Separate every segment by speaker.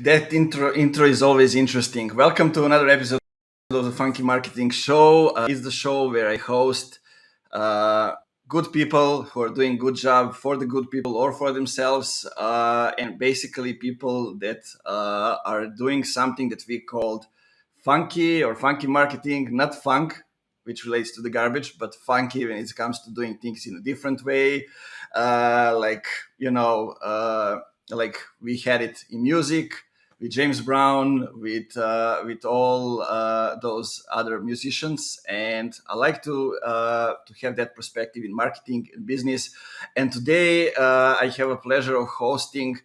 Speaker 1: That intro is always interesting. Welcome to another episode of the Funky Marketing Show. It's the show where I host uh, good people who are doing good job for the good people or for themselves, and basically people that are doing something that we called funky or funky marketing, not funk, which relates to the garbage, but funky when it comes to doing things in a different way, like you know. Like we had it in music with James Brown, with all those other musicians, and I like to have that perspective in marketing and business. And today I have a pleasure of hosting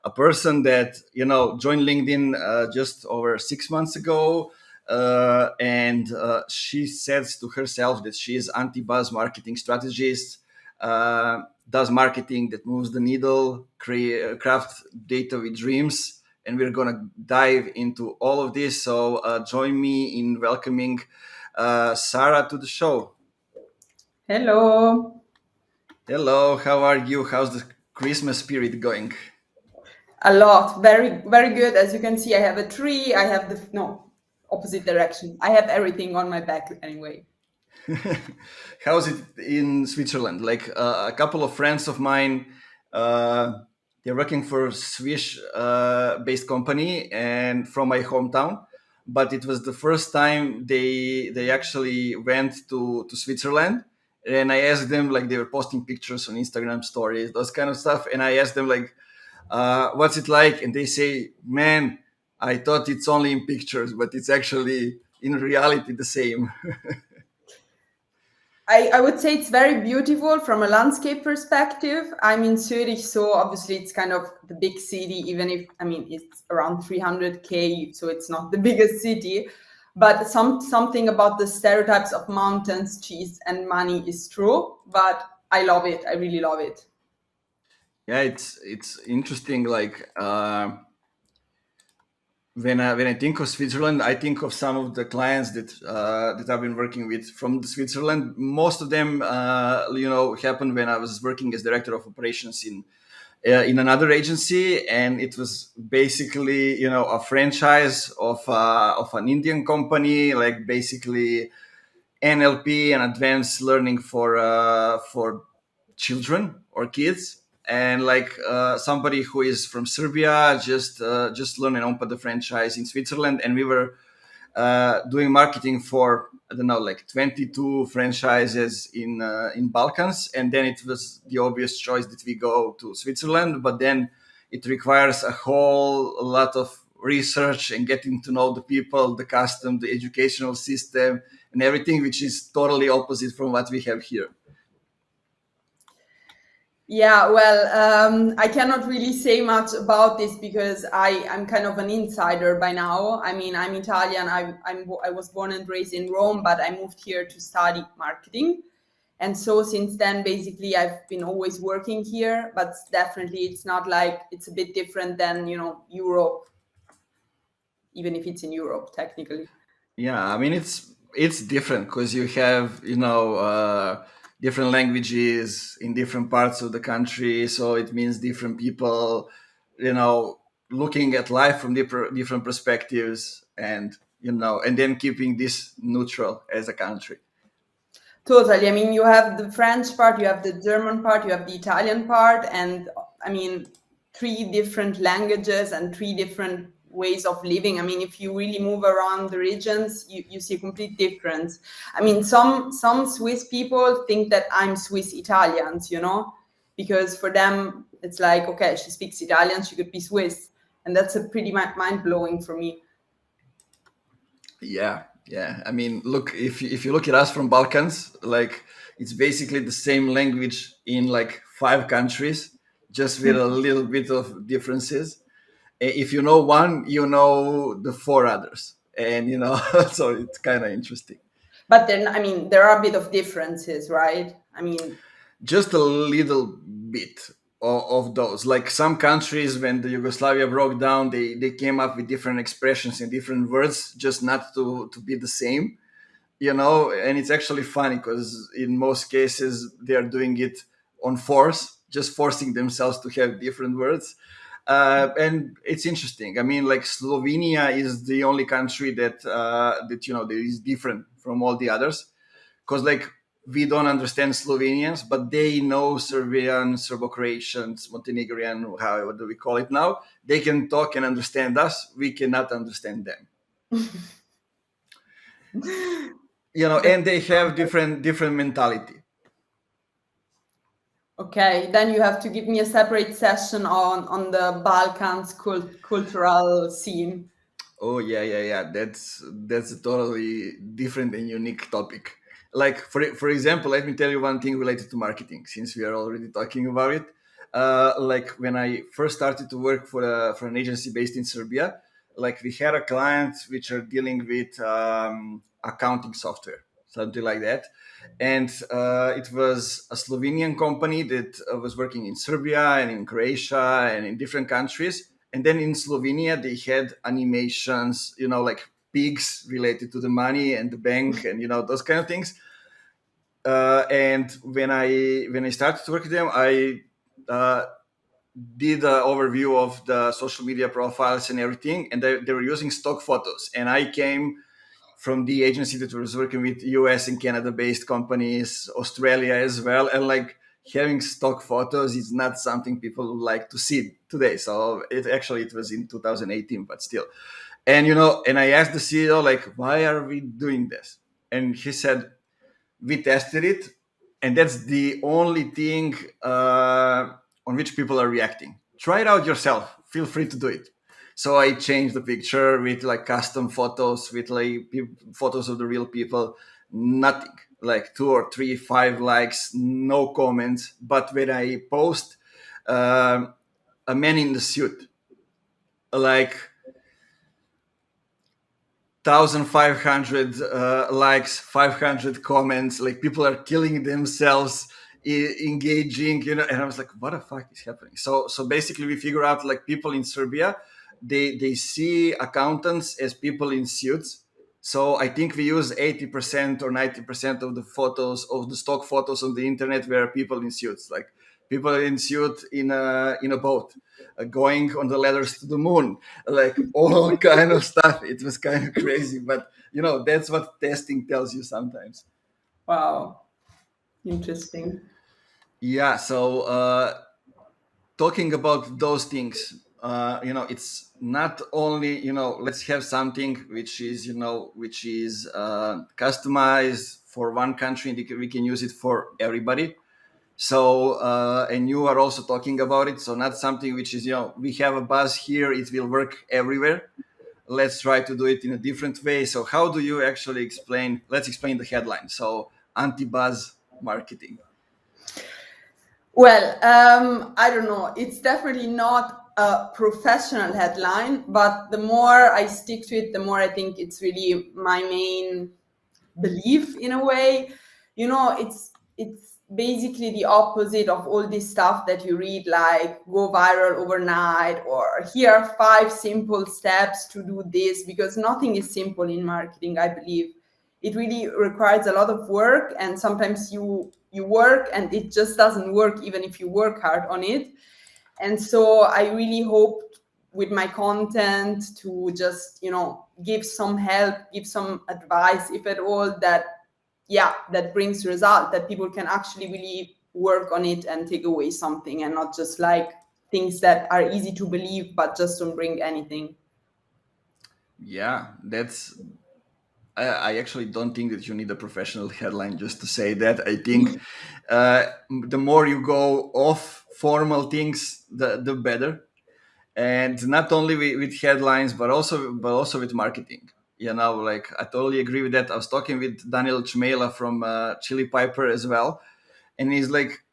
Speaker 1: a person that joined LinkedIn just over 6 months ago. And she says to herself that she is anti-buzz marketing strategist, does marketing that moves the needle, craft data with dreams, and we're gonna dive into all of this. So join me in welcoming Sara to the show.
Speaker 2: Hello.
Speaker 1: Hello, how are you? How's the Christmas spirit going?
Speaker 2: A lot. Very, very good. As you can see, I have a tree. I have the, no, opposite direction. I have everything on my back anyway.
Speaker 1: How's it in Switzerland? Like a couple of friends of mine, uh, they're working for a Swiss based company and from my hometown. But it was the first time they actually went to Switzerland. And I asked them, like, they were posting pictures on Instagram stories, those kind of stuff. And I asked them, like, what's it like? And they say, man, I thought it's only in pictures, but it's actually in reality the same.
Speaker 2: I would say it's very beautiful from a landscape perspective. I'm in Zurich, so obviously it's kind of the big city, even if, I mean, it's around 300K, so it's not the biggest city. But something about the stereotypes of mountains, cheese, and money is true. But I love it. I really love it.
Speaker 1: Yeah, it's interesting. Like when I think of Switzerland, I think of some of the clients that I've been working with from Switzerland. Most of them, happened when I was working as director of operations in another agency, and it was basically a franchise of an Indian company, like basically NLP and advanced learning for children or kids. And like somebody who is from Serbia just learned and opened the franchise in Switzerland, and we were doing marketing for, I don't know, like 22 franchises in Balkans, and then it was the obvious choice that we go to Switzerland. But then it requires a whole lot of research and getting to know the people, the custom, the educational system, and everything, which is totally opposite from what we have here.
Speaker 2: Yeah, well, I cannot really say much about this because I'm kind of an insider by now. I mean, I'm Italian. I was born and raised in Rome, but I moved here to study marketing. And so since then, basically, I've been always working here, but definitely it's not like it's a bit different than, Europe, even if it's in Europe, technically.
Speaker 1: Yeah, I mean it's different because you have different languages in different parts of the country, so it means different people, you know, looking at life from different perspectives, and then keeping this neutral as a country.
Speaker 2: Totally. I mean, you have the French part, you have the German part, you have the Italian part, and I mean, three different languages and three different ways of living. I mean, if you really move around the regions, you see a complete difference. I mean, some Swiss people think that I'm Swiss Italians, because for them it's like, okay, she speaks Italian, she could be Swiss, and that's a pretty mind blowing for me.
Speaker 1: Yeah, yeah. I mean, look, if you look at us from Balkans, like it's basically the same language in like 5 countries, just with a little bit of differences. If you know one, you know the four others, and so it's kind of interesting.
Speaker 2: But then, I mean, there are a bit of differences, right? I mean,
Speaker 1: Just a little bit of those. Like some countries, when the Yugoslavia broke down, they came up with different expressions and different words, just not to be the same. And it's actually funny because in most cases they are doing it on force, just forcing themselves to have different words. And it's interesting. I mean, like Slovenia is the only country that that is different from all the others, because like we don't understand Slovenians, but they know Serbian, Serbo-Croatians, Montenegrin, how do we call it now? They can talk and understand us. We cannot understand them.
Speaker 2: That's
Speaker 1: And they have different mentality.
Speaker 2: okay. Then you have to give me a separate session on the Balkans cultural scene.
Speaker 1: Oh yeah. That's a totally different and unique topic. Like for example, let me tell you one thing related to marketing, since we are already talking about it. Like when I first started to work for an agency based in Serbia, like we had a client which are dealing with accounting software, something like that, and it was a Slovenian company that was working in Serbia and in Croatia and in different countries. And then in Slovenia, they had animations, like pigs related to the money and the bank and those kind of things. And when I started to work with them, I uh, did an overview of the social media profiles and everything, and they were using stock photos. And I came from the agency that was working with US and Canada based companies, Australia as well. And like having stock photos is not something people would like to see today. So it was in 2018, but still. And and I asked the CEO, like, why are we doing this? And he said, we tested it, and that's the only thing on which people are reacting. Try it out yourself. Feel free to do it. So I changed the picture with like custom photos, with like photos of the real people. Nothing, like 2 or 3, 5 likes, no comments. But when I post a man in the suit, like 1,500 likes, 500 comments, like people are killing themselves, engaging, and I was like, what the fuck is happening? So basically we figure out like people in Serbia, they see accountants as people in suits. So I think we use 80% or 90% of the photos, of the stock photos on the internet, were people in suits, like people in suit in a boat, going on the ladders to the moon, like all kind of stuff. It was kind of crazy, but that's what testing tells you sometimes.
Speaker 2: Wow, interesting.
Speaker 1: Yeah. So talking about those things, it's not only let's have something which is customized for one country, and we can use it for everybody. So and you are also talking about it, so not something which is we have a buzz here, it will work everywhere. Let's try to do it in a different way. So how do you actually explain, let's explain the headline. So anti-buzz marketing.
Speaker 2: Well, I don't know. It's definitely not a professional headline, but the more I stick to it, the more I think it's really my main belief in a way. It's basically the opposite of all this stuff that you read, like go viral overnight, or here are 5 simple steps to do this, because nothing is simple in marketing, I believe. It really requires a lot of work, and sometimes you work and it just doesn't work even if you work hard on it. And so I really hope with my content to just give some help, give some advice, if at all, that brings result, that people can actually really work on it and take away something, and not just like things that are easy to believe but just don't bring anything.
Speaker 1: Yeah, I actually don't think that you need a professional headline just to say that. I think the more you go off formal things, the better. And not only with headlines, but also with marketing. Like I totally agree with that. I was talking with Daniel Chmela from Chili Piper as well, and he's like,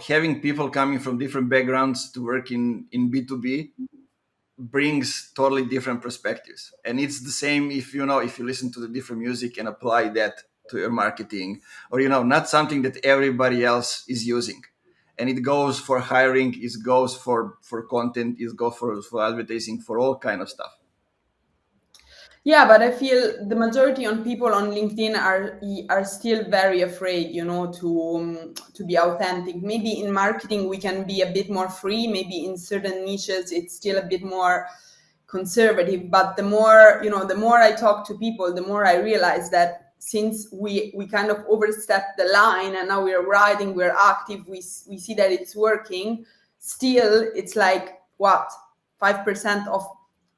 Speaker 1: having people coming from different backgrounds to work in B2B brings totally different perspectives. And it's the same if you listen to the different music and apply that to your marketing, or not something that everybody else is using. And it goes for hiring, it goes for content, it goes for advertising, for all kind of stuff.
Speaker 2: Yeah, but I feel the majority on people on LinkedIn are still very afraid, to be authentic. Maybe in marketing we can be a bit more free. Maybe in certain niches it's still a bit more conservative. But the more I talk to people, the more I realize that since we kind of overstepped the line and now we're writing, we're active, we see that it's working. Still, it's like what 5%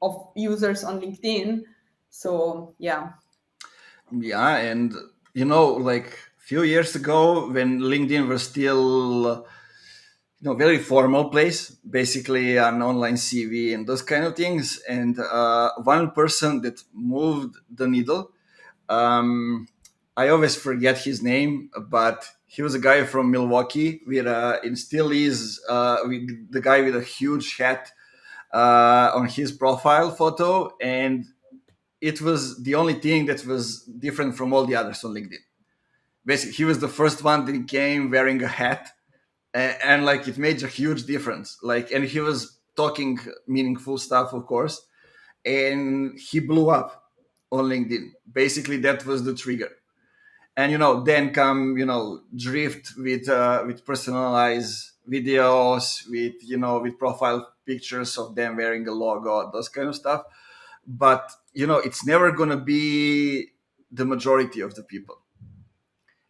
Speaker 2: of users on LinkedIn. So yeah.
Speaker 1: Yeah, and like few years ago when LinkedIn was still very formal place, basically an online CV and those kind of things. And one person that moved the needle, um, I always forget his name, but he was a guy from Milwaukee with and still is with the guy with a huge hat on his profile photo, and it was the only thing that was different from all the others on LinkedIn. Basically, he was the first one that came wearing a hat, and like it made a huge difference. Like, and he was talking meaningful stuff, of course, and he blew up on LinkedIn. Basically, that was the trigger. And then come drift with personalized videos, with profile pictures of them wearing a logo, those kind of stuff. But it's never gonna be the majority of the people,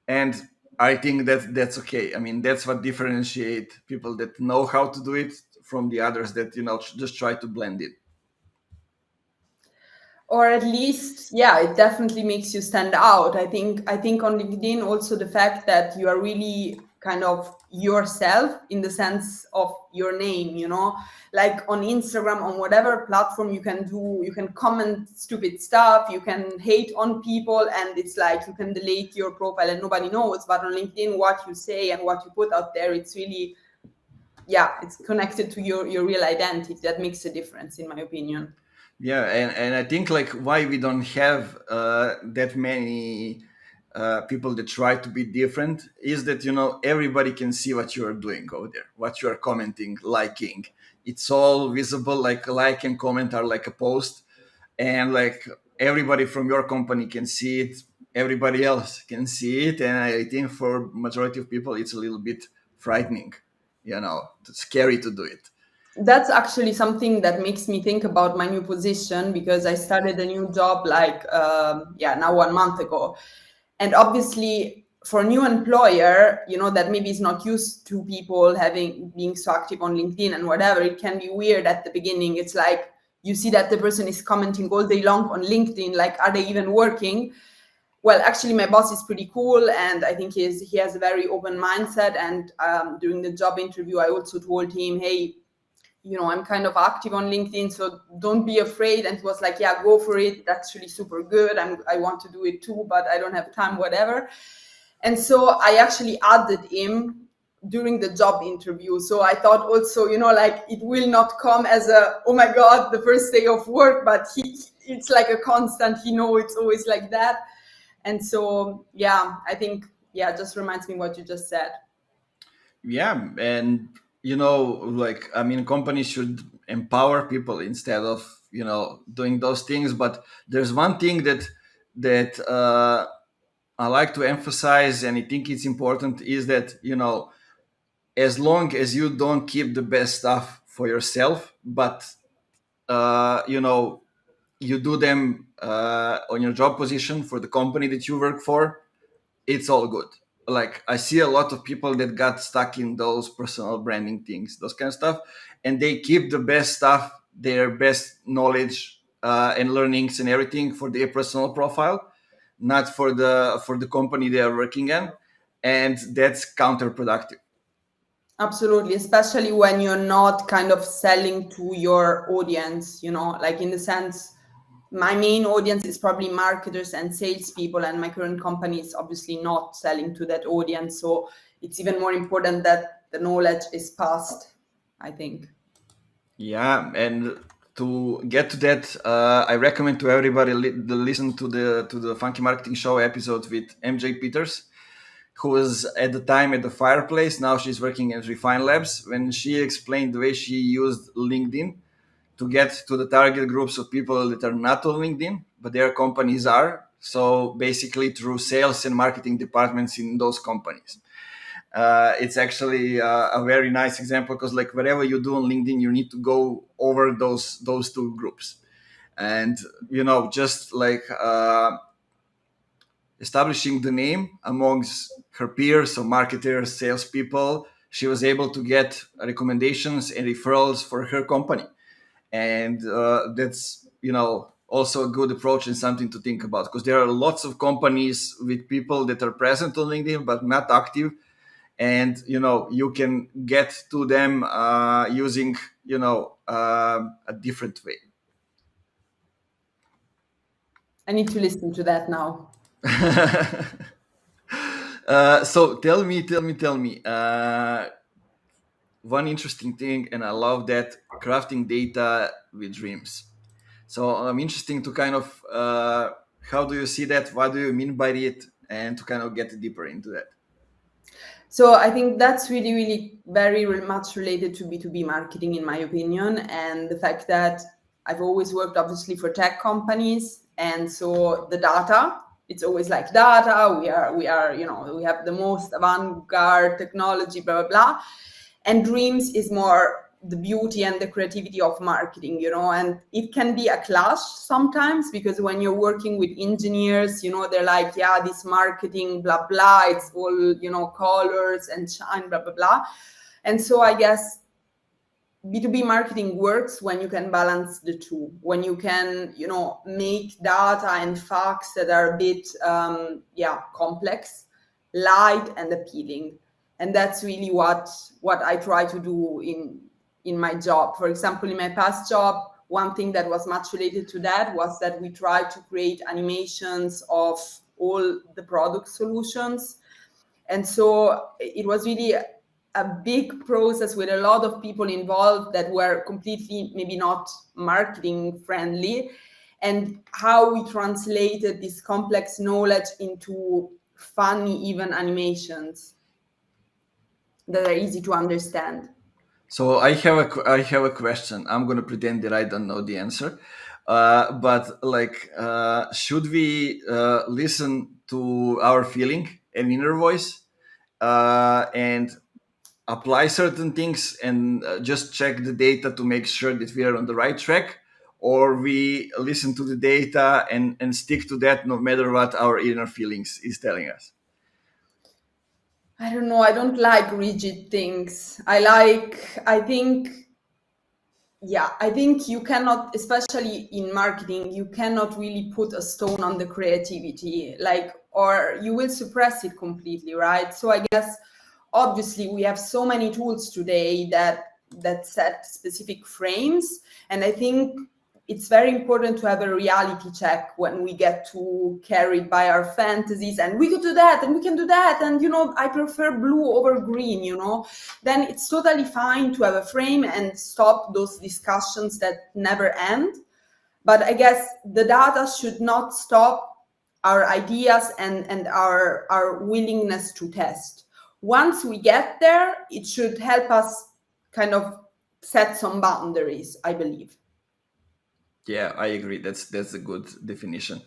Speaker 1: and I think that that's okay. I mean, that's what differentiate people that know how to do it from the others that just try to blend it.
Speaker 2: Or at least, yeah, it definitely makes you stand out. I think on LinkedIn also the fact that you are really kind of yourself in the sense of your name, like on Instagram, on whatever platform, you can comment stupid stuff, you can hate on people, and it's like you can delete your profile and nobody knows. But on LinkedIn, what you say and what you put out there, it's really, yeah, it's connected to your real identity. That makes a difference, in my opinion.
Speaker 1: Yeah, and I think like why we don't have that many people that try to be different is that everybody can see what you are doing over there, what you are commenting, liking. It's all visible. Like a like and comment are like a post, and like everybody from your company can see it. Everybody else can see it, and I think for majority of people, it's a little bit frightening. It's scary to do it.
Speaker 2: That's actually something that makes me think about my new position, because I started a new job like yeah, now 1 month ago. And obviously for a new employer, that maybe is not used to people having being so active on LinkedIn and whatever, it can be weird at the beginning. It's like you see that the person is commenting all day long on LinkedIn, like, are they even working? Well, actually my boss is pretty cool, and I think he has a very open mindset. And during the job interview I also told him, hey, I'm kind of active on LinkedIn, so don't be afraid. And he was like, yeah, go for it. That's really super good. I want to do it too, but I don't have time, whatever. And so I actually added him during the job interview. So I thought also, like it will not come as a, oh my God, the first day of work, but it's like a constant, it's always like that. And so, yeah, I think, yeah, it just reminds me what you just said.
Speaker 1: Yeah, and like I mean, companies should empower people instead of doing those things. But there's one thing that I like to emphasize, and I think it's important, is that as long as you don't keep the best stuff for yourself, but you do them on your job position for the company that you work for, it's all good. Like I see a lot of people that got stuck in those personal branding things, those kind of stuff, and they keep the best stuff, their best knowledge and learnings and everything for their personal profile, not for the company they are working in, and that's counterproductive.
Speaker 2: Absolutely, especially when you're not kind of selling to your audience, like in the sense, my main audience is probably marketers and salespeople, and my current company is obviously not selling to that audience. So it's even more important that the knowledge is passed, I think.
Speaker 1: Yeah, and to get to that, I recommend to everybody listen to the Funky Marketing Show episode with MJ Peters, who was at the time at the Fireplace. Now she's working at Refine Labs. When she explained the way she used LinkedIn to get to the target groups of people that are not on LinkedIn, but their companies are. So basically through sales and marketing departments in those companies. It's actually a very nice example because like whatever you do on LinkedIn, you need to go over those two groups. And, just like establishing the name amongst her peers, so marketers, salespeople, she was able to get recommendations and referrals for her company. And that's also a good approach and something to think about, because there are lots of companies with people that are present on LinkedIn but not active, and you can get to them using a different way.
Speaker 2: I need to listen to that now.
Speaker 1: So tell me one interesting thing, and I love that, crafting data with dreams. So I'm interesting to kind of how do you see that? What do you mean by it? And to kind of get deeper into that.
Speaker 2: So I think that's really, really very much related to B2B marketing, in my opinion, and the fact that I've always worked obviously for tech companies, and so the data, it's always like data. We are, we have the most avant-garde technology, blah blah blah, and dreams is more the beauty and the creativity of marketing, and it can be a clash sometimes, because when you're working with engineers, they're like, yeah, this marketing blah blah, it's all colors and shine, blah blah blah. And so I guess B2B marketing works when you can balance the two, when you can make data and facts that are a bit complex, light and appealing. And that's really what I try to do in my job. For example, in my past job, one thing that was much related to that was that we tried to create animations of all the product solutions. And so it was really a big process with a lot of people involved that were completely maybe not marketing friendly, and how we translated this complex knowledge into funny, even animations that are easy to understand.
Speaker 1: So I have a question. I'm gonna pretend that I don't know the answer, but like, should we listen to our feeling and inner voice, and apply certain things, and just check the data to make sure that we are on the right track, or we listen to the data and stick to that no matter what our inner feelings is telling us?
Speaker 2: I don't know. I don't like rigid things. I think you cannot, especially in marketing, you cannot really put a stone on the creativity, like, or you will suppress it completely, right? So I guess obviously we have so many tools today that set specific frames, and I think it's very important to have a reality check when we get too carried by our fantasies, and we could do that and we can do that, and I prefer blue over green, then it's totally fine to have a frame and stop those discussions that never end. But I guess the data should not stop our ideas and our willingness to test. Once we get there, it should help us kind of set some boundaries, I believe.
Speaker 1: Yeah, I agree. That's a good definition.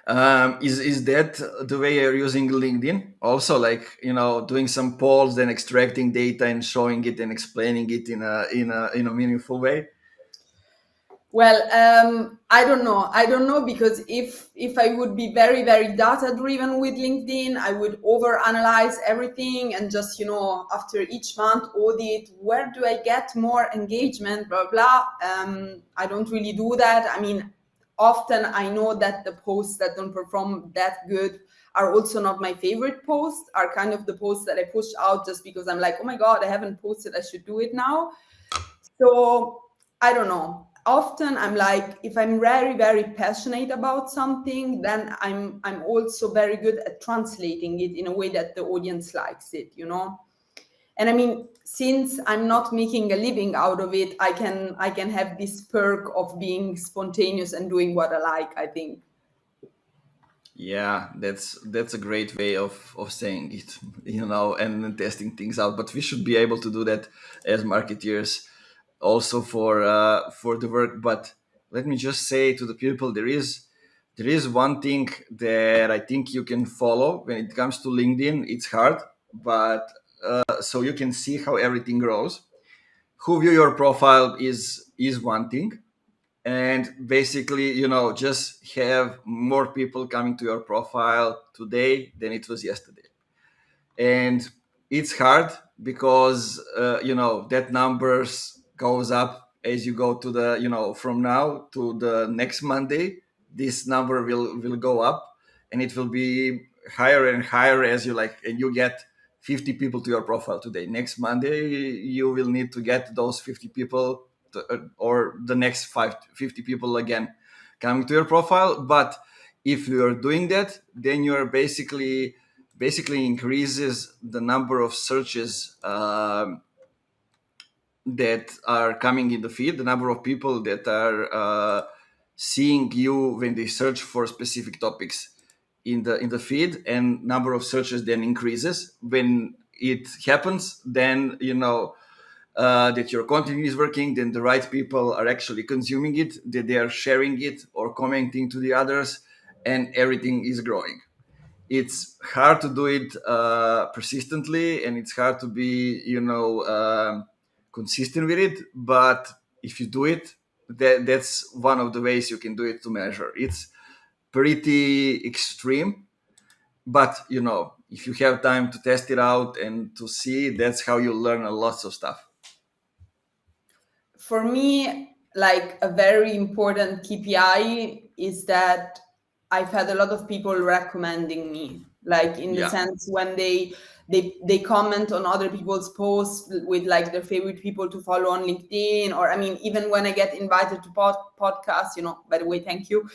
Speaker 1: Is that the way you're using LinkedIn? Also, like, doing some polls, then extracting data and showing it and explaining it in a meaningful way.
Speaker 2: Well, I don't know, because if I would be very, very data driven with LinkedIn, I would over analyze everything and just after each month audit, where do I get more engagement, blah blah. I don't really do that. I mean, often I know that the posts that don't perform that good are also not my favorite posts, are kind of the posts that I push out just because I'm like, oh my god, I haven't posted, I should do it now. So I don't know. Often I'm like, if I'm very, very passionate about something, then I'm also very good at translating it in a way that the audience likes it. And I mean, since I'm not making a living out of it, I can have this perk of being spontaneous and doing what I like, I think.
Speaker 1: Yeah, that's a great way of saying it, and then testing things out. But we should be able to do that as marketeers. also for the work. But let me just say to the people, there is one thing that I think you can follow when it comes to LinkedIn. It's hard, but so you can see how everything grows. Who view your profile is one thing, and basically, just have more people coming to your profile today than it was yesterday. And it's hard because that numbers goes up as you go to the from now to the next Monday. This number will go up, and it will be higher and higher as you like, and you get 50 people to your profile today. Next Monday you will need to get those 50 people or the next 50 people again coming to your profile. But if you are doing that, then you are basically increases the number of searches that are coming in the feed, the number of people that are seeing you when they search for specific topics in the feed, and number of searches then increases. When it happens, then that your content is working, then the right people are actually consuming it, that they are sharing it or commenting to the others, and everything is growing. It's hard to do it persistently, and it's hard to be consistent with it. But if you do it, that's one of the ways you can do it to measure. It's pretty extreme, but if you have time to test it out and to see, that's how you learn a lot of stuff.
Speaker 2: For me, like a very important KPI is that I've had a lot of people recommending me, like in the
Speaker 1: Yeah.
Speaker 2: sense when they comment on other people's posts with like their favorite people to follow on LinkedIn, or I mean, even when I get invited to podcasts, by the way, thank you.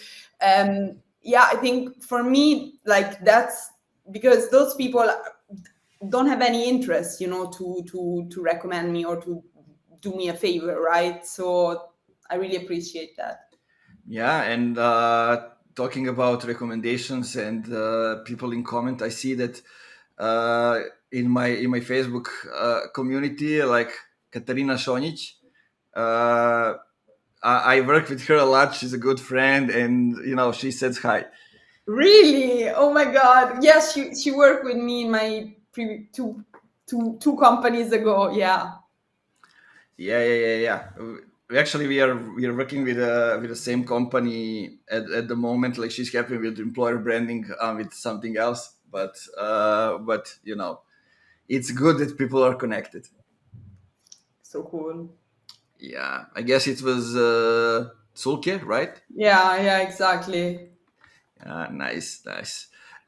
Speaker 2: Yeah, I think for me, like that's because those people don't have any interest, to recommend me or to do me a favor, right? So I really appreciate that.
Speaker 1: Yeah, and talking about recommendations and people in comment, I see that in my Facebook community, like Katarina Šonjić, uh, I work with her a lot. She's a good friend, and she says hi.
Speaker 2: Really? Oh my God! Yes, she worked with me in my two companies ago. Yeah.
Speaker 1: Yeah. We are working with the same company at the moment. Like, she's happy with employer branding with something else, but it's good that people are connected.
Speaker 2: So cool.
Speaker 1: Yeah, I guess it was Sulke, right?
Speaker 2: Yeah, exactly.
Speaker 1: Nice.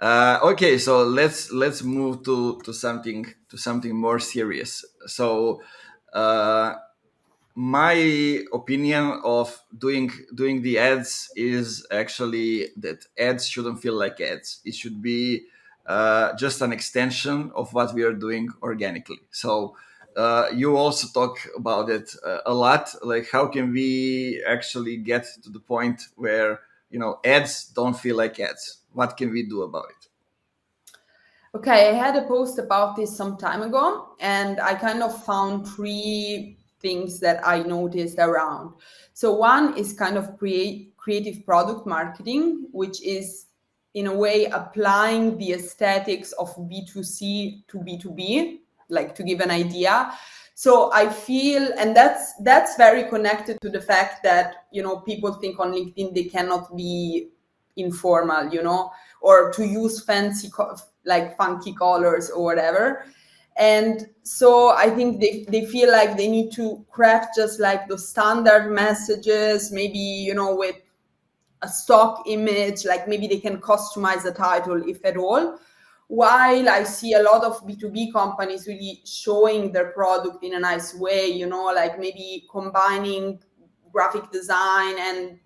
Speaker 1: Okay, so let's move to something more serious. So, uh, my opinion of doing the ads is actually that ads shouldn't feel like ads. It should be just an extension of what we are doing organically. So you also talk about it a lot. Like, how can we actually get to the point where ads don't feel like ads? What can we do about it?
Speaker 2: Okay, I had a post about this some time ago, and I kind of found three things that I noticed around. So, one is kind of creative product marketing, which is in a way applying the aesthetics of B2C to B2B, like to give an idea. So I feel, and that's very connected to the fact that people think on LinkedIn they cannot be informal, or to use fancy like funky colors or whatever. And so I think they feel like they need to craft just like the standard messages, maybe with a stock image, like maybe they can customize the title if at all, while I see a lot of B2B companies really showing their product in a nice way, like maybe combining graphic design and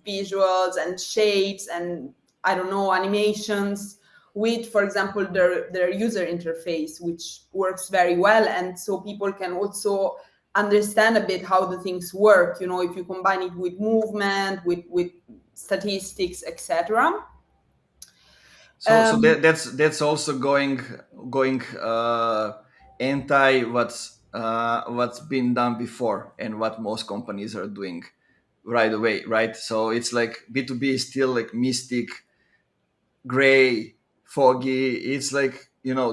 Speaker 2: visuals and shapes and I don't know, animations with, for example, their user interface, which works very well. And so people can also understand a bit how the things work, if you combine it with movement, with statistics, etc.
Speaker 1: So that's also going anti what's been done before and what most companies are doing right away, right? So it's like B2B is still like mystic, gray, foggy. It's like,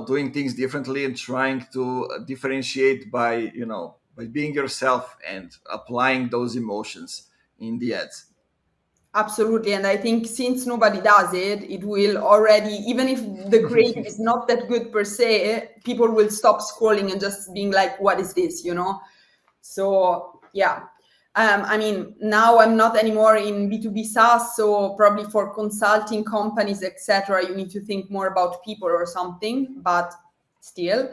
Speaker 1: doing things differently and trying to differentiate by, by being yourself and applying those emotions in the ads.
Speaker 2: Absolutely. And I think since nobody does it, it will already, even if the creative is not that good per se, people will stop scrolling and just being like, what is this, So, yeah. I mean, now I'm not anymore in B2B SaaS, so probably for consulting companies, etc., you need to think more about people or something, but still.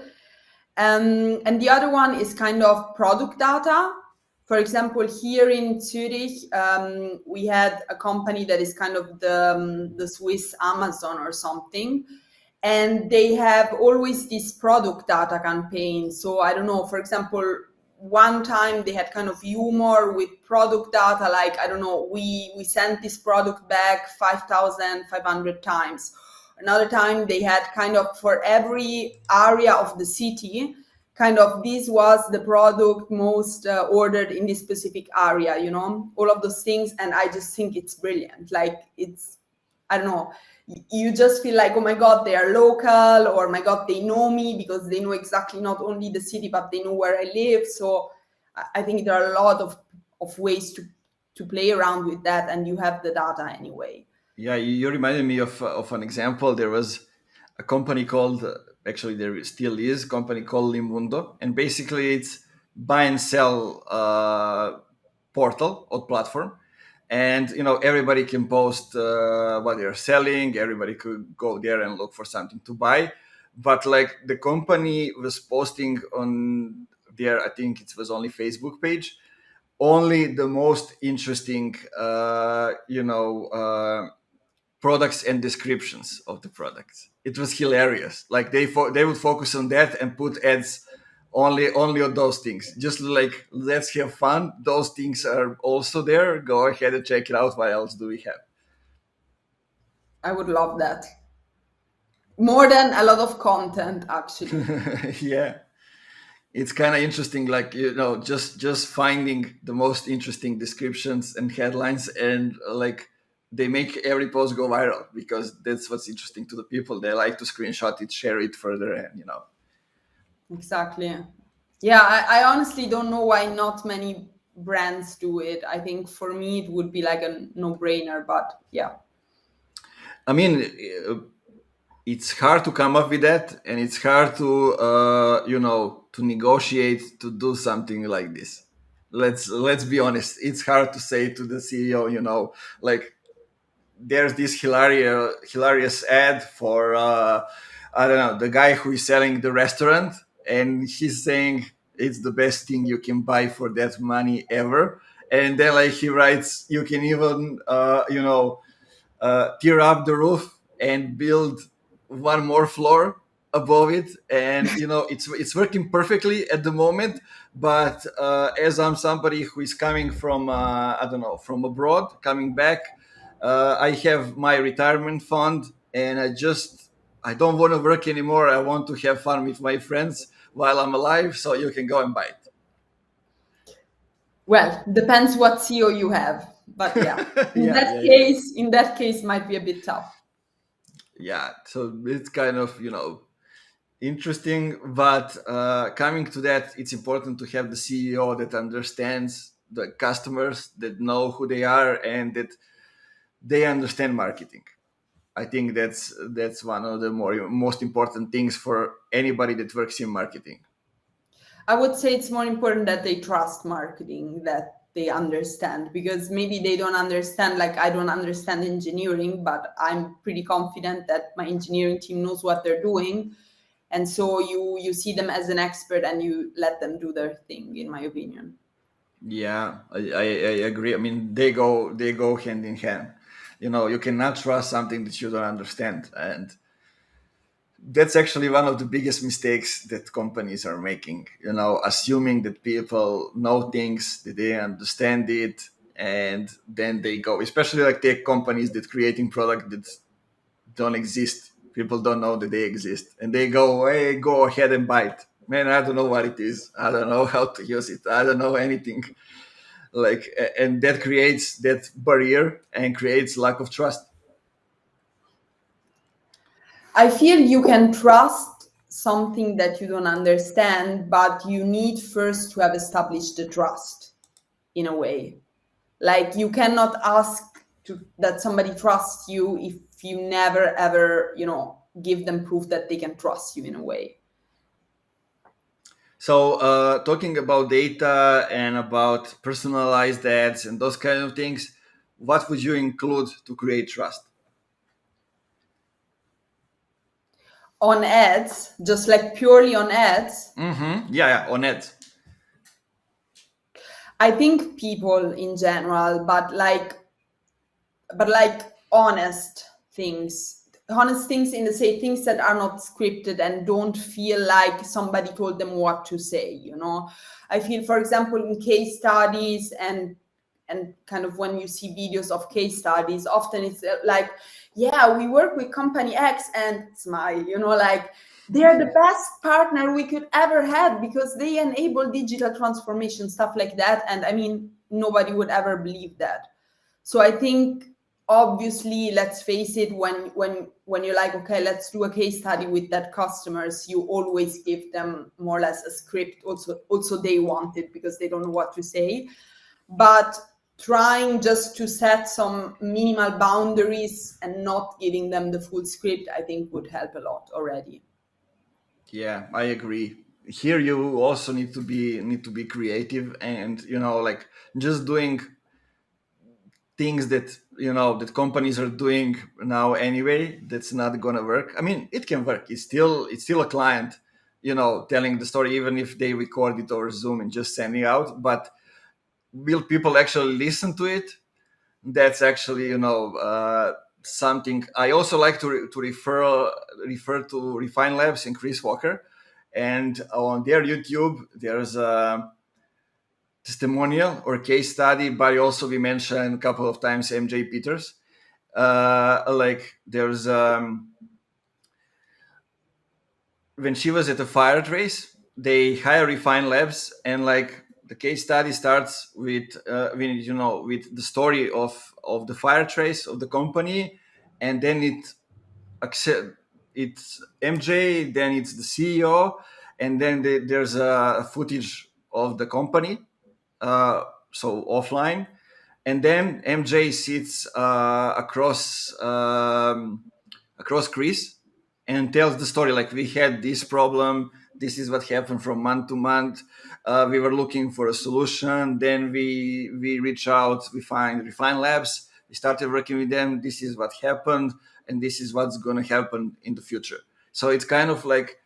Speaker 2: And the other one is kind of product data. For example, here in Zurich, we had a company that is kind of the Swiss Amazon or something. And they have always this product data campaign. So I don't know, for example, one time they had kind of humor with product data, like, I don't know, we sent this product back 5,500 times. Another time they had kind of for every area of the city, kind of this was the product most ordered in this specific area, all of those things. And I just think it's brilliant. Like, it's, I don't know, you just feel like, oh my God, they are local, or my God, they know me because they know exactly not only the city, but they know where I live. So I think there are a lot of ways to play around with that, and you have the data anyway.
Speaker 1: Yeah, you reminded me of an example. There was a company called, actually there still is, a company called Limundo, and basically it's buy and sell portal or platform, and everybody can post what they're selling. Everybody could go there and look for something to buy, but like the company was posting on their, I think it was only Facebook page, only the most interesting products and descriptions of the products. It was hilarious. Like they would focus on that and put ads only on those things. Just like, let's have fun. Those things are also there. Go ahead and check it out. What else do we have?
Speaker 2: I would love that. More than a lot of content, actually.
Speaker 1: Yeah, it's kind of interesting. Like, just finding the most interesting descriptions and headlines, and like they make every post go viral because that's what's interesting to the people. They like to screenshot it, share it further, and
Speaker 2: Exactly. Yeah, I honestly don't know why not many brands do it. I think for me it would be like a no-brainer, but yeah.
Speaker 1: I mean, it's hard to come up with that, and it's hard to to negotiate to do something like this. Let's be honest. It's hard to say to the CEO, like, there's this hilarious ad for I don't know, the guy who is selling the restaurant, and he's saying it's the best thing you can buy for that money ever. And then like he writes, you can even tear up the roof and build one more floor above it, and it's working perfectly at the moment. But as I'm somebody who is coming from I don't know, from abroad, coming back, I have my retirement fund, and I don't want to work anymore. I want to have fun with my friends while I'm alive, so you can go and buy
Speaker 2: Well, depends what CEO you have. But yeah,
Speaker 1: it.
Speaker 2: in
Speaker 1: Yeah,
Speaker 2: that
Speaker 1: yeah, yeah.
Speaker 2: case, in that case might be a bit tough.
Speaker 1: Yeah, so it's kind of interesting, but coming to that, it's important to have the CEO that understands the customers, that know who they are, and that they understand marketing. I think that's one of the most important things for anybody that works in marketing.
Speaker 2: I would say it's more important that they trust marketing, that they understand, because maybe they don't understand, like I don't understand engineering, but I'm pretty confident that my engineering team knows what they're doing. And so you see them as an expert and you let them do their thing, in my opinion.
Speaker 1: Yeah, I agree. I mean, they go hand in hand. You cannot trust something that you don't understand, and that's actually one of the biggest mistakes that companies are making, assuming that people know things, that they understand it, and then they go, especially like tech companies that creating product that don't exist. People don't know that they exist, and they go, hey, go ahead and buy it. Man, I don't know what it is. I don't know how to use it. I don't know anything. Like, and that creates that barrier and creates lack of trust.
Speaker 2: I feel you can trust something that you don't understand, but you need first to have established the trust in a way. Like you cannot ask that somebody trusts you if you never ever, give them proof that they can trust you in a way.
Speaker 1: So, talking about data and about personalized ads and those kind of things, what would you include to create trust?
Speaker 2: On ads, just like purely on ads,
Speaker 1: Mm-hmm. Yeah, on ads.
Speaker 2: I think people in general, but like honest things in the say things that are not scripted and don't feel like somebody told them what to say. I feel, for example, in case studies and kind of when you see videos of case studies, often it's like, yeah, we work with company X and smile, like they're the best partner we could ever have because they enable digital transformation, stuff like that. And I mean, nobody would ever believe that. So I think, obviously, let's face it, when you're like, okay, let's do a case study with that customers, you always give them more or less a script. Also they want it because they don't know what to say. But trying just to set some minimal boundaries and not giving them the full script, I think would help a lot already.
Speaker 1: Yeah, I agree. Here you also need to be creative, and like just doing things that that companies are doing now anyway, that's not gonna work. I mean, it can work. It's still a client, telling the story, even if they record it over Zoom and just sending out. But will people actually listen to it? That's actually something I also like to refer to Refine Labs and Chris Walker. And on their YouTube there's a testimonial or case study, but also we mentioned a couple of times MJ Peters. Like there's when she was at a fire trace, they hire Refine Labs, and like the case study starts with with the story of the fire trace of the company, and then it's MJ, then it's the CEO, and then there's a footage of the company, uh, so offline, and then MJ sits across Chris and tells the story, like, we had this problem, this is what happened from month to month. We were looking for a solution, then we reach out, we find Refine Labs, we started working with them, this is what happened, and this is what's going to happen in the future. So it's kind of like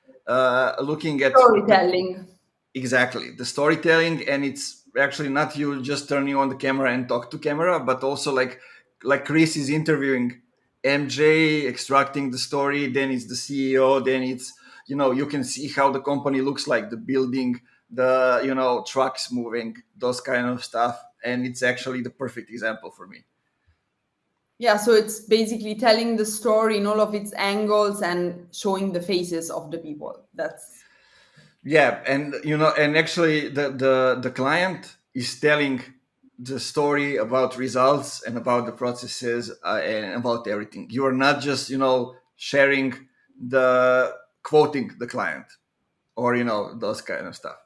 Speaker 1: looking at the
Speaker 2: Storytelling.
Speaker 1: exactly the storytelling, and it's actually not you just turning on the camera and talk to camera, but also like Chris is interviewing MJ, extracting the story, then it's the CEO, then it's you can see how the company looks like, the building, the trucks moving, those kind of stuff, and it's actually the perfect example for me.
Speaker 2: Yeah, so it's basically telling the story in all of its angles and showing the faces of the people. That's
Speaker 1: Yeah, and and actually the client is telling the story about results and about the processes, and about everything. You are not just sharing the quoting the client, or those kind of stuff.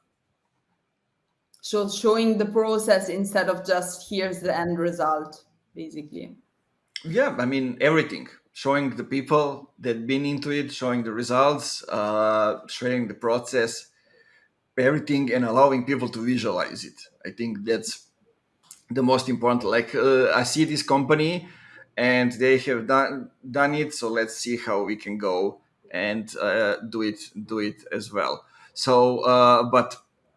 Speaker 2: so showing the process instead of just here's the end result, basically.
Speaker 1: Yeah, I mean everything, showing the people that been into it, showing the results, sharing the process, everything, and allowing people to visualize it. I think that's the most important. Like, I see this company and they have done it, so let's see how we can go and do it as well. So but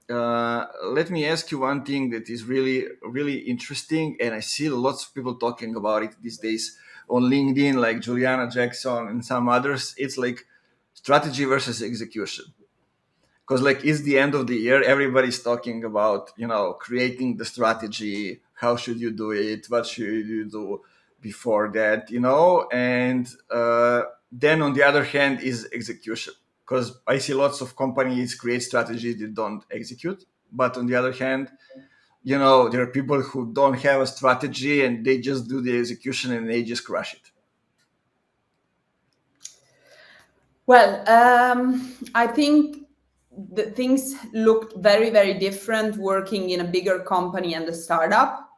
Speaker 1: let me ask you one thing that is really really interesting, and I see lots of people talking about it these days on LinkedIn, like Juliana Jackson and some others. It's like strategy versus execution, because like it's the end of the year, everybody's talking about creating the strategy, how should you do it, what should you do before that, and then on the other hand is execution, because I see lots of companies create strategies that don't execute. But on the other hand, there are people who don't have a strategy and they just do the execution and they just crush it.
Speaker 2: Well, I think the things looked very, very different working in a bigger company and a startup.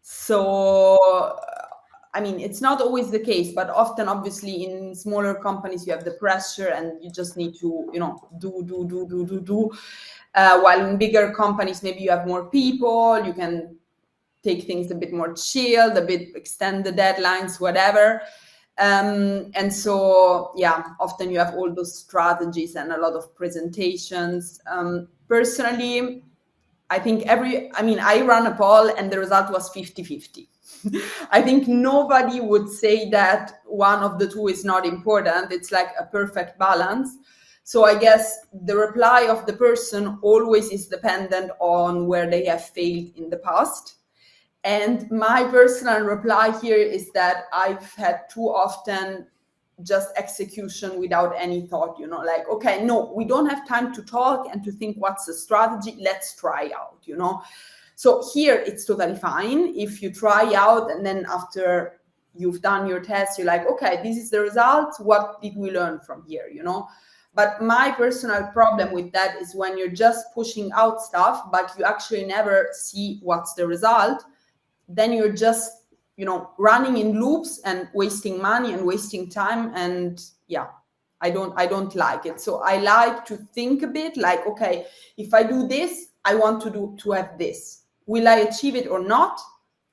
Speaker 2: So, I mean, it's not always the case, but often, obviously, in smaller companies, you have the pressure and you just need to, do. While in bigger companies, maybe you have more people, you can take things a bit more chilled, a bit extend the deadlines, whatever. And so, yeah, often you have all those strategies and a lot of presentations. Personally, I think I ran a poll and the result was 50-50. I think nobody would say that one of the two is not important. It's like a perfect balance. So I guess the reply of the person always is dependent on where they have failed in the past. And my personal reply here is that I've had too often just execution without any thought, like, okay, no, we don't have time to talk and to think what's the strategy. Let's try out, So here it's totally fine if you try out and then after you've done your test, you're like, okay, this is the result. What did we learn from here, But my personal problem with that is when you're just pushing out stuff, but you actually never see what's the result, then you're just running in loops and wasting money and wasting time. And yeah, I don't like it. So I like to think a bit like, okay, if I do this, I want to have this. Will I achieve it or not?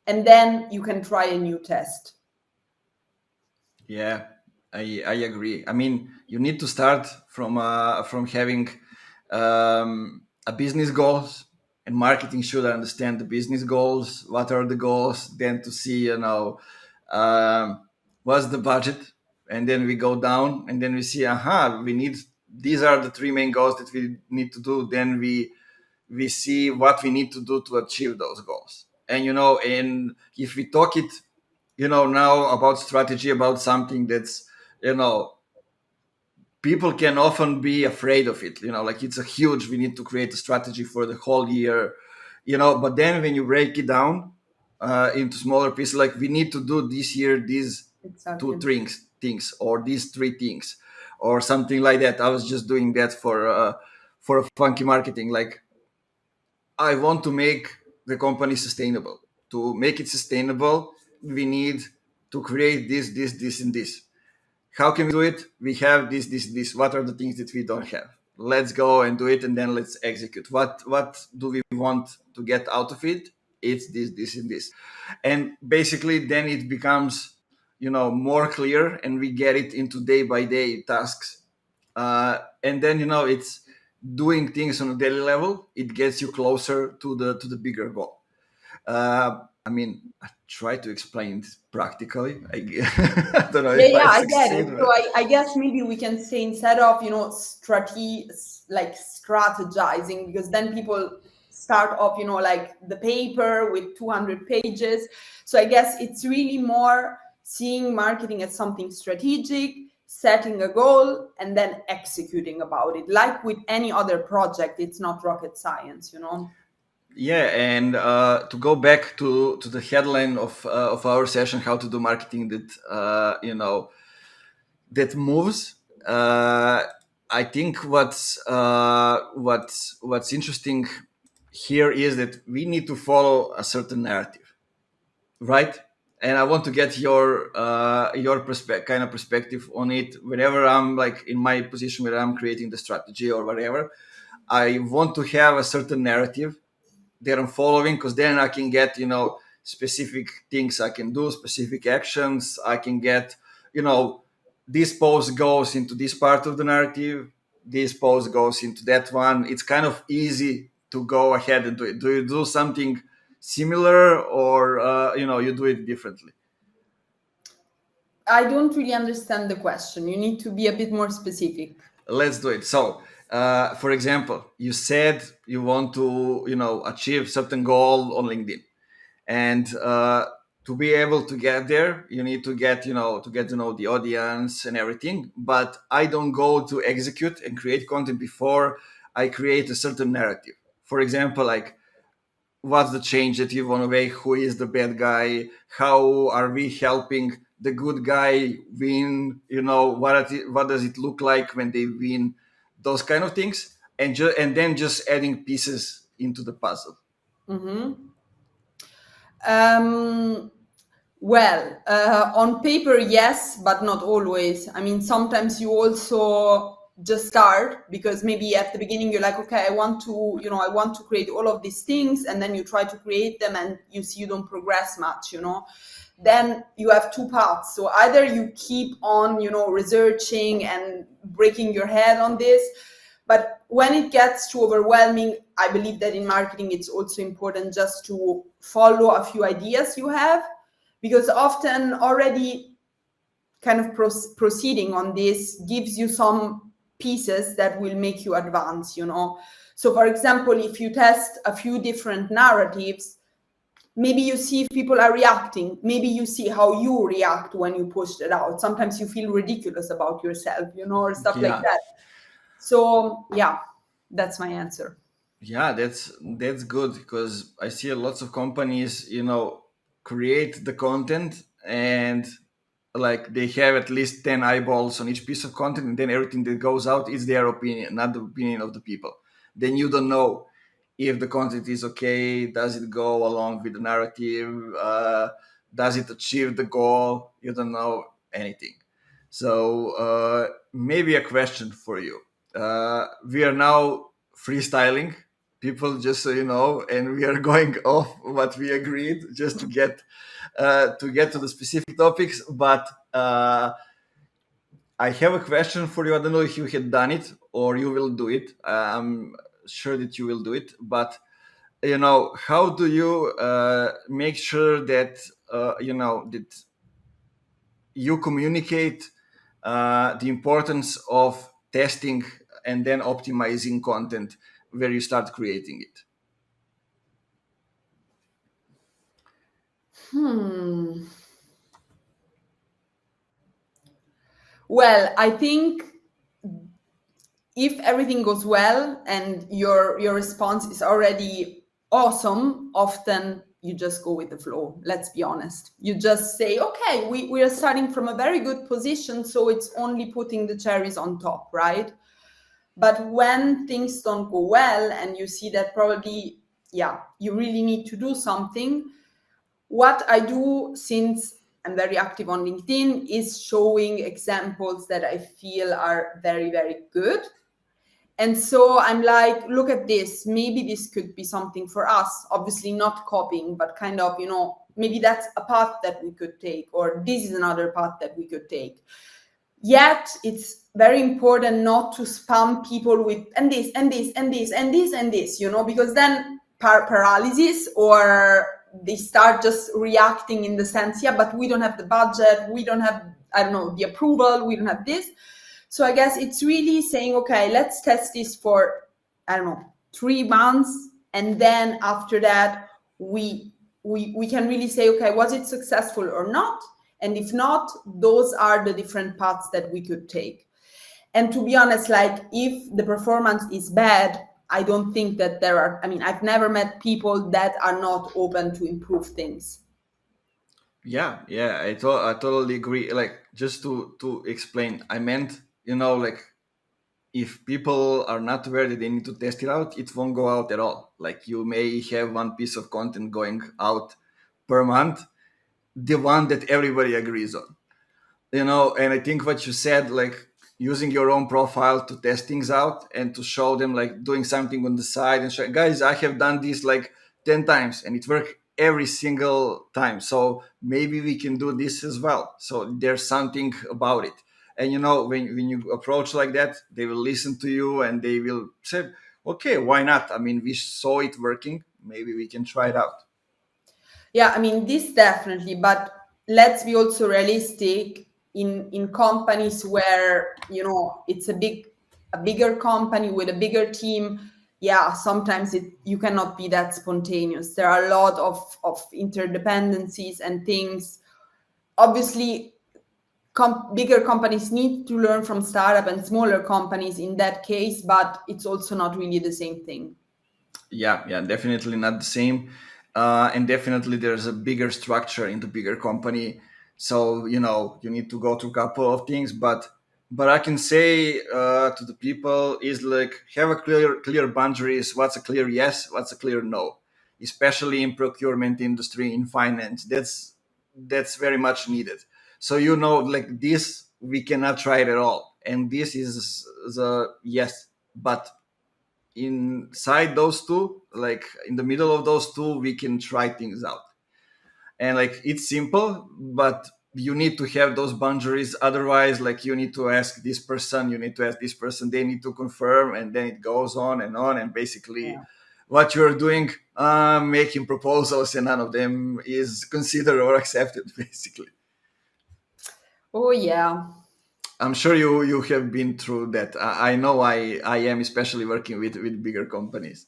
Speaker 2: And then you can try a new test.
Speaker 1: Yeah, I agree. I mean, you need to start from having a business goals, and marketing should understand the business goals. What are the goals? Then to see, what's the budget, and then we go down, and then we see, we need, these are the three main goals that we need to do. Then we see what we need to do to achieve those goals. And and if we talk it, now about strategy, about something that's, people can often be afraid of it, like it's a huge, we need to create a strategy for the whole year, but then when you break it down into smaller pieces, like we need to do this year these
Speaker 2: Exactly.
Speaker 1: things or these three things or something like that. I was just doing that for a funky marketing. Like, I want to make the company sustainable. To make it sustainable, we need to create this, and this. How can we do it? We have this. What are the things that we don't have? Let's go and do it, and then let's execute. What do we want to get out of it? It's this, and this. And basically, then it becomes, more clear, and we get it into day by day tasks. And then, it's doing things on a daily level. It gets you closer to the bigger goal. I mean, I try to explain it practically. I don't know if I
Speaker 2: I get it.
Speaker 1: succeed.
Speaker 2: So I guess maybe we can say instead of like strategizing, because then people start off like the paper with 200 pages. So I guess it's really more seeing marketing as something strategic, setting a goal, and then executing about it. Like with any other project, it's not rocket science.
Speaker 1: Yeah, and to go back to the headline of our session, how to do marketing that that moves. I think what's interesting here is that we need to follow a certain narrative, right? And I want to get your perspective on it. Whenever I'm like in my position where I'm creating the strategy or whatever, I want to have a certain narrative that I'm following, because then I can get, specific things I can do, specific actions I can get, this post goes into this part of the narrative, this post goes into that one. It's kind of easy to go ahead and do it. Do you do something similar, or you do it differently?
Speaker 2: I don't really understand the question. You need to be a bit more specific.
Speaker 1: Let's do it. So, for example, you said you want to, achieve certain goal on LinkedIn, and to be able to get there, you need to get, to get to know the audience and everything. But I don't go to execute and create content before I create a certain narrative. For example, like, what's the change that you want to make? Who is the bad guy? How are we helping the good guy win? What does it look like when they win? Those kind of things, and then just adding pieces into the puzzle.
Speaker 2: Well, on paper, yes, but not always. I mean, sometimes you also just start because maybe at the beginning you're like, okay, I want to create all of these things, and then you try to create them and you see you don't progress much, Then you have two paths. So either you keep on, researching and breaking your head on this, but when it gets too overwhelming, I believe that in marketing, it's also important just to follow a few ideas you have, because often already kind of proceeding on this gives you some pieces that will make you advance, So for example, if you test a few different narratives, maybe you see if people are reacting, maybe you see how you react when you push it out. Sometimes you feel ridiculous about yourself, or stuff like
Speaker 1: Yeah.
Speaker 2: that. So yeah, that's my answer.
Speaker 1: Yeah, that's good, because I see lots of companies, create the content, and like they have at least 10 eyeballs on each piece of content, and then everything that goes out is their opinion, not the opinion of the people. Then you don't know if the content is okay, does it go along with the narrative, does it achieve the goal? You don't know anything. So maybe a question for you. We are now freestyling, people, just so you know, and we are going off what we agreed, just to get to the specific topics. But I have a question for you. I don't know if you had done it or you will do it. I'm sure that you will do it. But how do you make sure that that you communicate the importance of testing and then optimizing content where you start creating it?
Speaker 2: Well, I think if everything goes well and your response is already awesome, often you just go with the flow. Let's be honest. You just say, okay, we are starting from a very good position, so it's only putting the cherries on top, right? But when things don't go well and you see that probably, yeah, you really need to do something, what I do, since I'm very active on LinkedIn, is showing examples that I feel are very, very good. And so I'm like, look at this. Maybe this could be something for us. Obviously, not copying, but kind of, maybe that's a path that we could take, or this is another path that we could take. Yet it's very important not to spam people with and this and this and this and this and this, because then paralysis, or they start just reacting in the sense, yeah, but we don't have the budget, we don't have, I don't know, the approval, we don't have this. So I guess it's really saying, okay, let's test this for, I don't know, 3 months. And then after that, we can really say, okay, was it successful or not? And if not, those are the different paths that we could take. And to be honest, like, if the performance is bad, I don't think that I've never met people that are not open to improve things.
Speaker 1: Yeah, I totally agree. Like, just to explain, I meant, like, if people are not aware that they need to test it out, it won't go out at all. Like, you may have one piece of content going out per month, the one that everybody agrees on. And I think what you said, like, using your own profile to test things out and to show them, like, doing something on the side and show, guys, I have done this like 10 times and it worked every single time, so maybe we can do this as well. So there's something about it. And when you approach like that, they will listen to you and they will say, okay, why not? I mean, we saw it working, maybe we can try it out.
Speaker 2: Yeah, I mean, this definitely, but let's be also realistic. In companies where, it's a bigger company with a bigger team, yeah, sometimes you cannot be that spontaneous. There are a lot of interdependencies and things. Obviously, bigger companies need to learn from startup and smaller companies in that case, but it's also not really the same thing.
Speaker 1: Yeah, definitely not the same. And definitely there's a bigger structure in the bigger company. So, you need to go through a couple of things, but I can say to the people is like have a clear boundaries. What's a clear yes? What's a clear no? Especially in procurement industry, in finance. That's very much needed. So like this, we cannot try it at all. And this is the yes, but inside those two, like in the middle of those two, we can try things out. And like it's simple, but you need to have those boundaries. Otherwise, like you need to ask this person, you need to ask this person, they need to confirm, and then it goes on and on. And basically,
Speaker 2: Yeah.
Speaker 1: what you're doing, making proposals, and none of them is considered or accepted, basically.
Speaker 2: Oh yeah.
Speaker 1: I'm sure you have been through that. I know I am, especially working with bigger companies.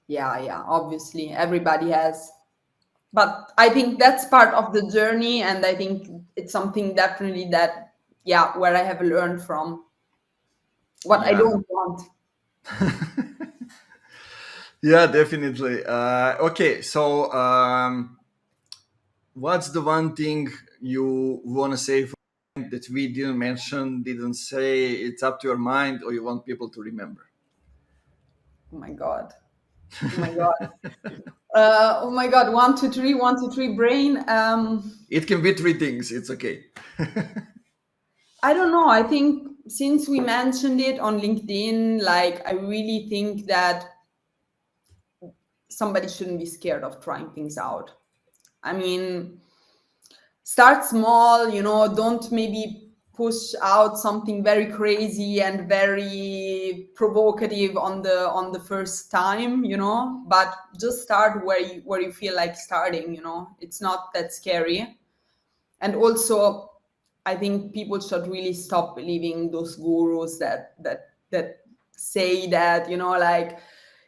Speaker 2: Yeah, obviously everybody has, but I think that's part of the journey, and I think it's something definitely that, yeah, where I have learned from what I
Speaker 1: Yeah.
Speaker 2: don't want.
Speaker 1: Yeah, definitely. Okay, so what's the one thing you want to say that we didn't mention, didn't say? It's up to your mind, or you want people to remember?
Speaker 2: Oh my god. Oh my god. Oh my god. 1, 2, 3. 1, 2, 3. Brain.
Speaker 1: It can be three things. It's okay.
Speaker 2: I don't know. I think since we mentioned it on LinkedIn, like I really think that somebody shouldn't be scared of trying things out. I mean, start small, don't maybe push out something very crazy and very provocative on the first time, but just start where you feel like starting, it's not that scary. And also, I think people should really stop believing those gurus that say that, like,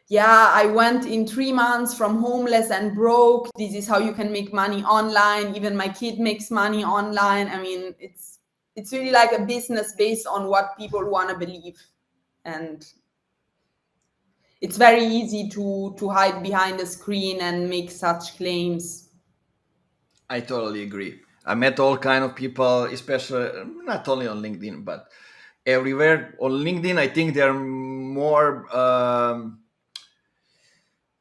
Speaker 2: yeah, I went in 3 months from homeless and broke. This is how you can make money online. Even my kid makes money online. I mean, it's really like a business based on what people want to believe, and it's very easy to hide behind a screen and make such claims.
Speaker 1: I totally agree. I met all kind of people, especially not only on LinkedIn, but everywhere. On LinkedIn, I think they're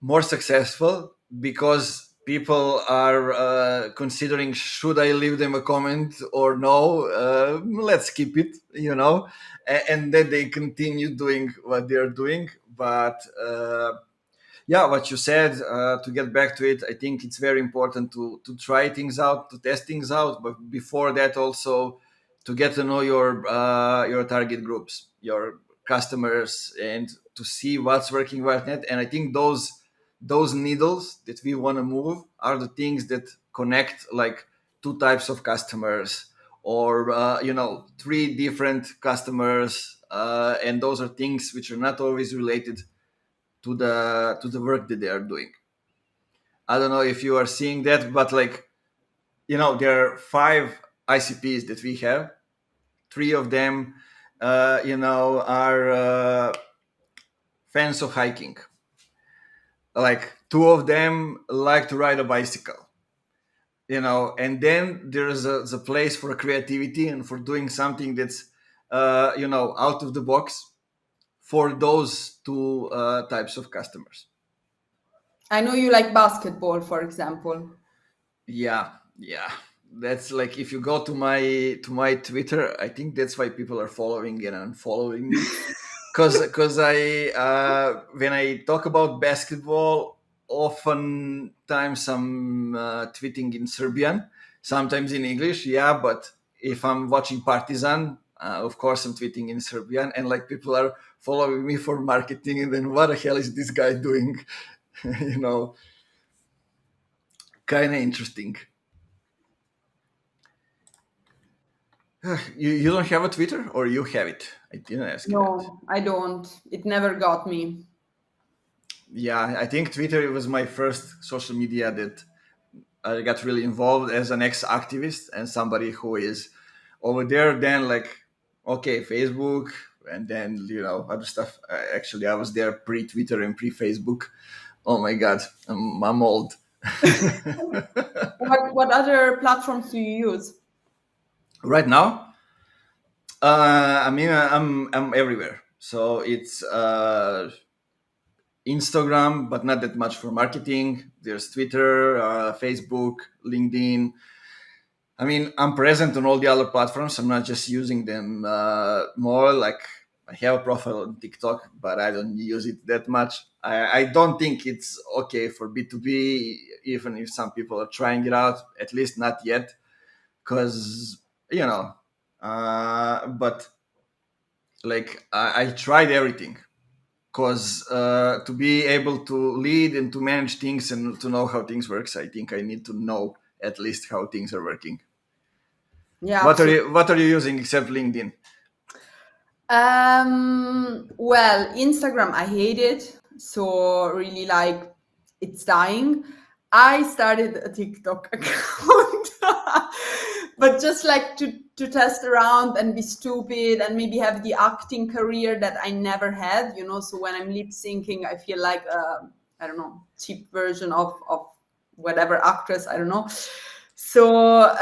Speaker 1: more successful because people are considering should I leave them a comment or no. Let's keep it, and then they continue doing what they're doing. But yeah, what you said, to get back to it, I think it's very important to try things out, to test things out, but before that also to get to know your target groups, your customers, and to see what's working, what's not. And I think those needles that we want to move are the things that connect like two types of customers, or three different customers, and those are things which are not always related to the work that they are doing. I don't know if you are seeing that, but like there are five ICPs that we have. Three of them, are fans of hiking. Like two of them like to ride a bicycle. And then there's the place for creativity and for doing something that's out of the box for those two types of customers.
Speaker 2: I know you like basketball, for example.
Speaker 1: Yeah. That's like if you go to my Twitter, I think that's why people are following and unfollowing me. Cause I when I talk about basketball, oftentimes I'm tweeting in Serbian, sometimes in English. Yeah, but if I'm watching Partizan, of course I'm tweeting in Serbian, and like people are following me for marketing, and then what the hell is this guy doing? you know, Kind of interesting. You don't have a Twitter, or you have it? I didn't ask you that.
Speaker 2: No, I don't. It never got me.
Speaker 1: Yeah, I think Twitter was my first social media that I got really involved as an ex-activist and somebody who is over there. Then like, okay, Facebook, and then other stuff. Actually, I was there pre-Twitter and pre-Facebook. Oh my God, I'm old.
Speaker 2: What other platforms do you use?
Speaker 1: Right now, I mean, I'm everywhere. So it's Instagram, but not that much for marketing. There's Twitter, Facebook, LinkedIn. I mean, I'm present on all the other platforms. I'm not just using them more. Like I have a profile on TikTok, but I don't use it that much. I don't think it's okay for B2B, even if some people are trying it out. At least not yet, because you know. But like I tried everything because to be able to lead and to manage things and to know how things works, I think I need to know at least how things are working.
Speaker 2: Yeah,
Speaker 1: What are
Speaker 2: absolutely.
Speaker 1: you using except LinkedIn?
Speaker 2: Well, Instagram, I hate it. So really like it's dying. I started a TikTok account, but just like to test around and be stupid and maybe have the acting career that I never had, you know. So when I'm lip syncing, I feel like I don't know, cheap version of whatever actress, I don't know. So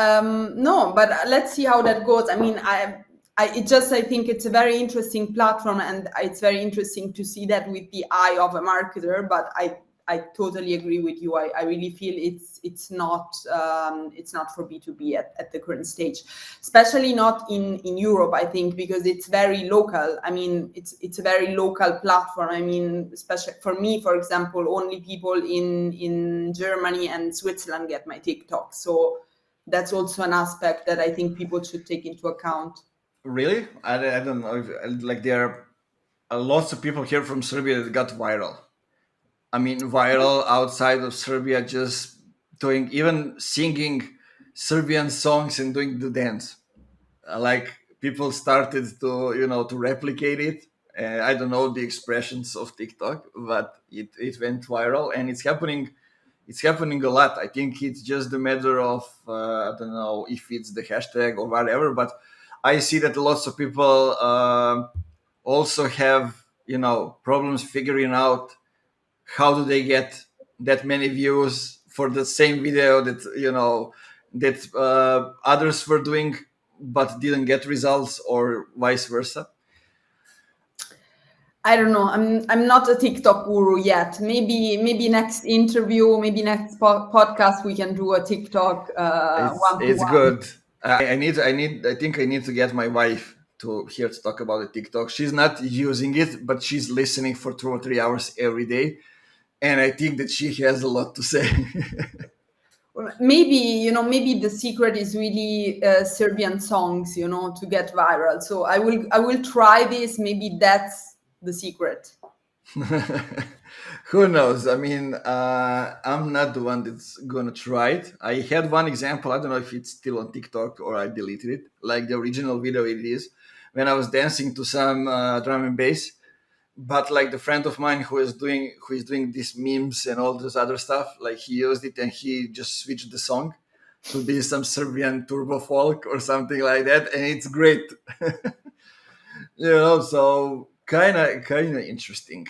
Speaker 2: no, but let's see how that goes. I mean, I think it's a very interesting platform, and it's very interesting to see that with the eye of a marketer. But I totally agree with you. I really feel it's not for B2B at the current stage, especially not in Europe. I think because it's very local. I mean, it's a very local platform. I mean, especially for me, for example, only people in Germany and Switzerland get my TikTok. So that's also an aspect that I think people should take into account.
Speaker 1: Really? I don't know. Like there are lots of people here from Serbia that got viral. I mean, viral outside of Serbia, just doing even singing Serbian songs and doing the dance. Like people started to to replicate it. I don't know the expressions of TikTok, but it went viral and it's happening. It's happening a lot. I think it's just a matter of I don't know if it's the hashtag or whatever, but I see that lots of people also have problems figuring out how do they get that many views for the same video that that others were doing but didn't get results or vice versa.
Speaker 2: I don't know. I'm not a TikTok guru yet. Maybe next interview, maybe next podcast, we can do a TikTok one to
Speaker 1: It's
Speaker 2: one.
Speaker 1: good. I think I need to get my wife to here to talk about the TikTok. She's not using it, but she's listening for 2 or 3 hours every day, and I think that she has a lot to say.
Speaker 2: Maybe maybe the secret is really Serbian songs, to get viral. So I will try this. Maybe that's the secret.
Speaker 1: Who knows? I mean, I'm not the one that's gonna try it. I had one example. I don't know if it's still on TikTok or I deleted it. Like the original video, it is when I was dancing to some drum and bass. But like the friend of mine who is doing these memes and all this other stuff, like he used it and he just switched the song to be some Serbian turbo folk or something like that, and it's great. So kind of interesting.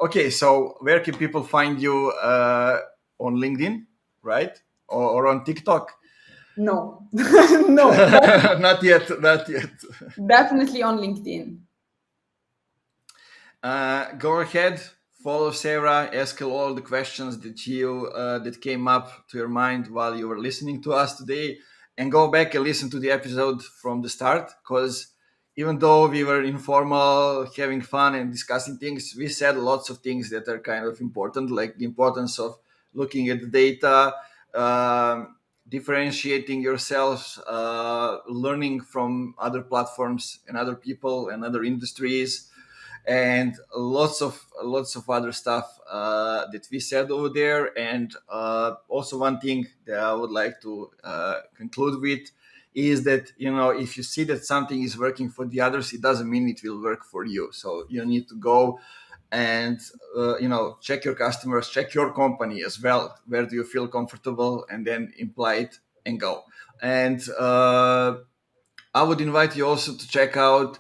Speaker 1: Okay, so where can people find you on LinkedIn, right, or on TikTok?
Speaker 2: No, no,
Speaker 1: Not yet, not yet.
Speaker 2: definitely on LinkedIn.
Speaker 1: Go ahead, follow Sarah, ask her all the questions that came up to your mind while you were listening to us today, and go back and listen to the episode from the start. Because even though we were informal, having fun and discussing things, we said lots of things that are kind of important, like the importance of looking at the data, differentiating yourselves, learning from other platforms and other people and other industries, and lots of other stuff that we said over there. And also one thing that I would like to conclude with is that if you see that something is working for the others, it doesn't mean it will work for you. So you need to go and check your customers, check your company as well. Where do you feel comfortable, and then imply it and go. And I would invite you also to check out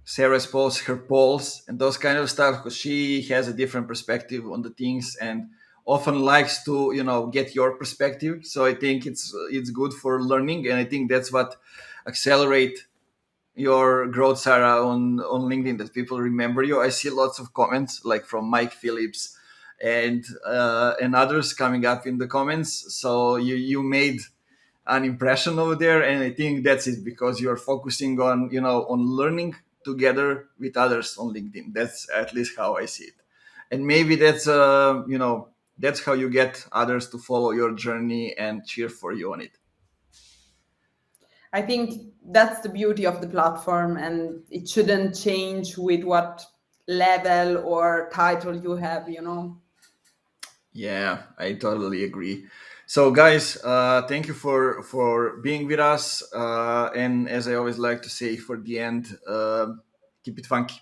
Speaker 1: Sarah's posts, her polls, and those kind of stuff, because she has a different perspective on the things and often likes to get your perspective. So I think it's good for learning, and I think that's what accelerate your growth, Sarah, on LinkedIn, that people remember you. I see lots of comments like from Mike Phillips and others coming up in the comments. So you made an impression over there, and I think that's it, because you're focusing on on learning together with others on LinkedIn. That's at least how I see it, and maybe that's how you get others to follow your journey and cheer for you on it.
Speaker 2: I think that's the beauty of the platform, and it shouldn't change with what level or title you have, you know.
Speaker 1: Yeah, I totally agree. So, guys, thank you for being with us. And as I always like to say for the end, keep it funky.